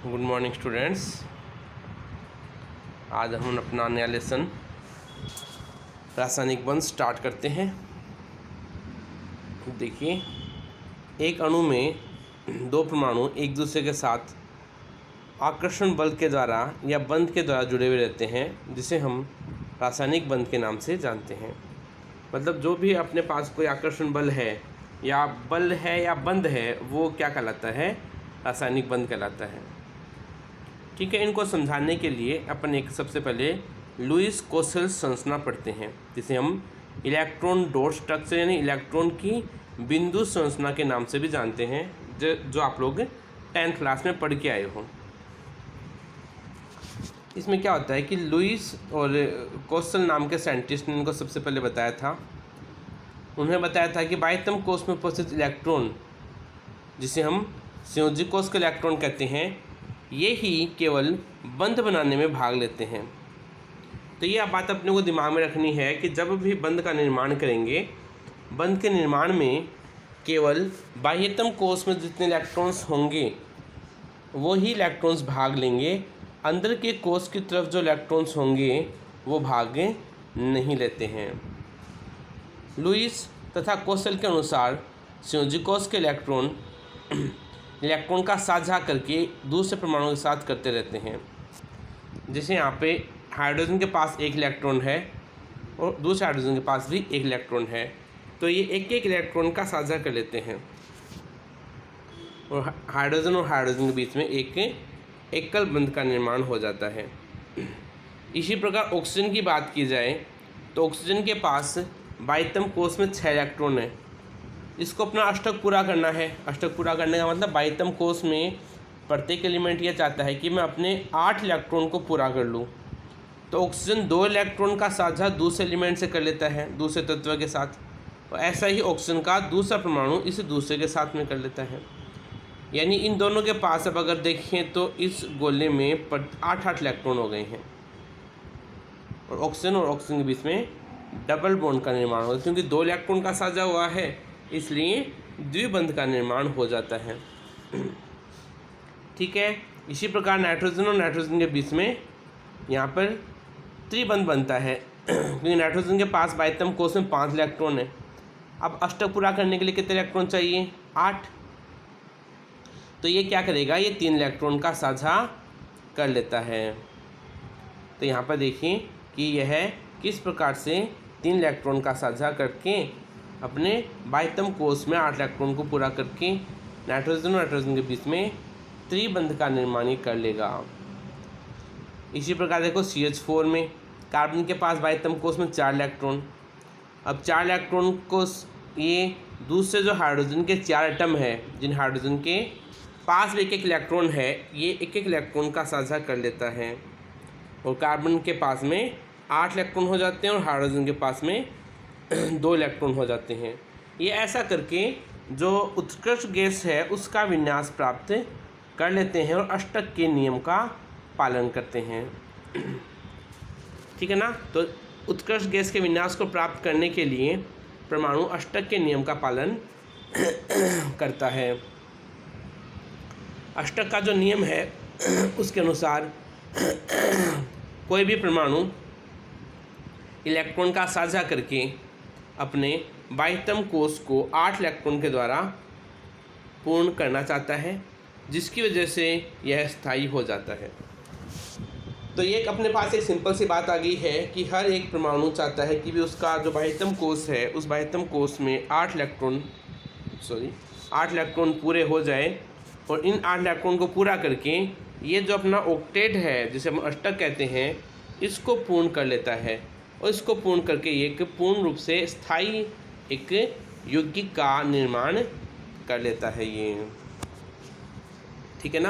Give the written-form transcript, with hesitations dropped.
Good morning students. आज हम अपना नया लेसन रासायनिक बंध स्टार्ट करते हैं। देखिए, एक अणु में दो परमाणु एक दूसरे के साथ आकर्षण बल के द्वारा या बंध के द्वारा जुड़े हुए रहते हैं, जिसे हम रासायनिक बंध के नाम से जानते हैं। मतलब जो भी अपने पास कोई आकर्षण बल है या बंध है, वो क्या कहलाता है? रासायनिक बंध कहलाता है। ठीक है, इनको समझाने के लिए अपन एक सबसे पहले लुईस कोसेल संरचना पढ़ते हैं, जिसे हम इलेक्ट्रॉन डॉट स्ट्रक्चर यानी इलेक्ट्रॉन की बिंदु संरचना के नाम से भी जानते हैं, जो आप लोग 10th क्लास में पढ़ के आए हो। इसमें क्या होता है कि लुईस और कोसेल नाम के साइंटिस्ट ने इनको सबसे पहले बताया था। उन्होंने बताया था कि बाह्यतम कोश में उपस्थित इलेक्ट्रॉन, जिसे हम संयोजी कोश के इलेक्ट्रॉन कहते हैं, ये ही केवल बंध बनाने में भाग लेते हैं। तो ये बात अपने को दिमाग में रखनी है कि जब भी बंध का निर्माण करेंगे, बंध के निर्माण में केवल बाह्यतम कोश में जितने इलेक्ट्रॉन्स होंगे वो ही इलेक्ट्रॉन्स भाग लेंगे। अंदर के कोश की तरफ जो इलेक्ट्रॉन्स होंगे वो भाग नहीं लेते हैं। लुईस तथा कोसेल के अनुसार संयोजी कोश के इलेक्ट्रॉन का साझा करके दूसरे परमाणु के साथ करते रहते हैं। जैसे यहाँ पे हाइड्रोजन के पास एक इलेक्ट्रॉन है और दूसरे हाइड्रोजन के पास भी एक इलेक्ट्रॉन है, तो ये एक एक इलेक्ट्रॉन का साझा कर लेते हैं और हाइड्रोजन के बीच में एक एकल बंध का निर्माण हो जाता है। इसी प्रकार ऑक्सीजन की बात की जाए तो ऑक्सीजन के पास बाह्यतम कोश में 6 इलेक्ट्रॉन है। इसको अपना अष्टक पूरा करना है। अष्टक पूरा करने का मतलब बाह्यतम कोश में प्रत्येक एलिमेंट यह चाहता है कि मैं अपने 8 इलेक्ट्रॉन को पूरा कर लूँ। तो ऑक्सीजन 2 इलेक्ट्रॉन का साझा दूसरे एलिमेंट से कर लेता है, दूसरे तत्व के साथ, और ऐसा ही ऑक्सीजन का दूसरा परमाणु इस दूसरे के साथ में कर लेता है। यानी इन दोनों के पास अब अगर देखें तो इस गोले में 8 इलेक्ट्रॉन हो गए हैं और ऑक्सीजन के बीच में डबल बॉन्ड का निर्माण होगा, क्योंकि 2 इलेक्ट्रॉन का साझा हुआ है, इसलिए द्विबंध का निर्माण हो जाता है। ठीक है, इसी प्रकार नाइट्रोजन और नाइट्रोजन के बीच में यहाँ पर त्रिबंध बनता है, क्योंकि नाइट्रोजन के पास बाह्यतम कोश में 5 इलेक्ट्रॉन है। अब अष्टक पूरा करने के लिए कितने इलेक्ट्रॉन चाहिए? 8। तो ये क्या करेगा? ये 3 इलेक्ट्रॉन का साझा कर लेता है। तो यहाँ पर देखिए कि यह किस प्रकार से 3 इलेक्ट्रॉन का साझा करके अपने बाह्यतम कोश में 8 इलेक्ट्रॉन को पूरा करके नाइट्रोजन के बीच में त्रिबंध का निर्माण कर लेगा। इसी प्रकार देखो CH4 में कार्बन के पास बाह्यतम कोश में 4 इलेक्ट्रॉन। अब 4 इलेक्ट्रॉन को ये दूसरे जो हाइड्रोजन के 4 एटम है, जिन हाइड्रोजन के पास एक एक इलेक्ट्रॉन है, ये एक एक इलेक्ट्रॉन का साझा कर लेता है और कार्बन के पास में 8 इलेक्ट्रॉन हो जाते हैं और हाइड्रोजन के पास में 2 इलेक्ट्रॉन हो जाते हैं। ये ऐसा करके जो उत्कृष्ट गैस है उसका विन्यास प्राप्त कर लेते हैं और अष्टक के नियम का पालन करते हैं। ठीक है ना? तो उत्कृष्ट गैस के विन्यास को प्राप्त करने के लिए परमाणु अष्टक के नियम का पालन करता है। अष्टक का जो नियम है उसके अनुसार कोई भी परमाणु इलेक्ट्रॉन का साझा करके अपने बाह्यतम कोश को 8 इलेक्ट्रॉन के द्वारा पूर्ण करना चाहता है, जिसकी वजह से यह स्थायी हो जाता है। तो ये अपने पास एक सिंपल सी बात आ गई है कि हर एक परमाणु चाहता है कि भी उसका जो बाह्यतम कोश है, उस बाह्यतम कोश में 8 इलेक्ट्रॉन पूरे हो जाए और इन 8 इलेक्ट्रॉन को पूरा करके ये जो अपना ऑक्टेट है, जिसे हम अष्टक कहते हैं, इसको पूर्ण कर लेता है और इसको पूर्ण करके ये एक पूर्ण रूप से स्थायी एक यौगिक का निर्माण कर लेता है ये। ठीक है ना?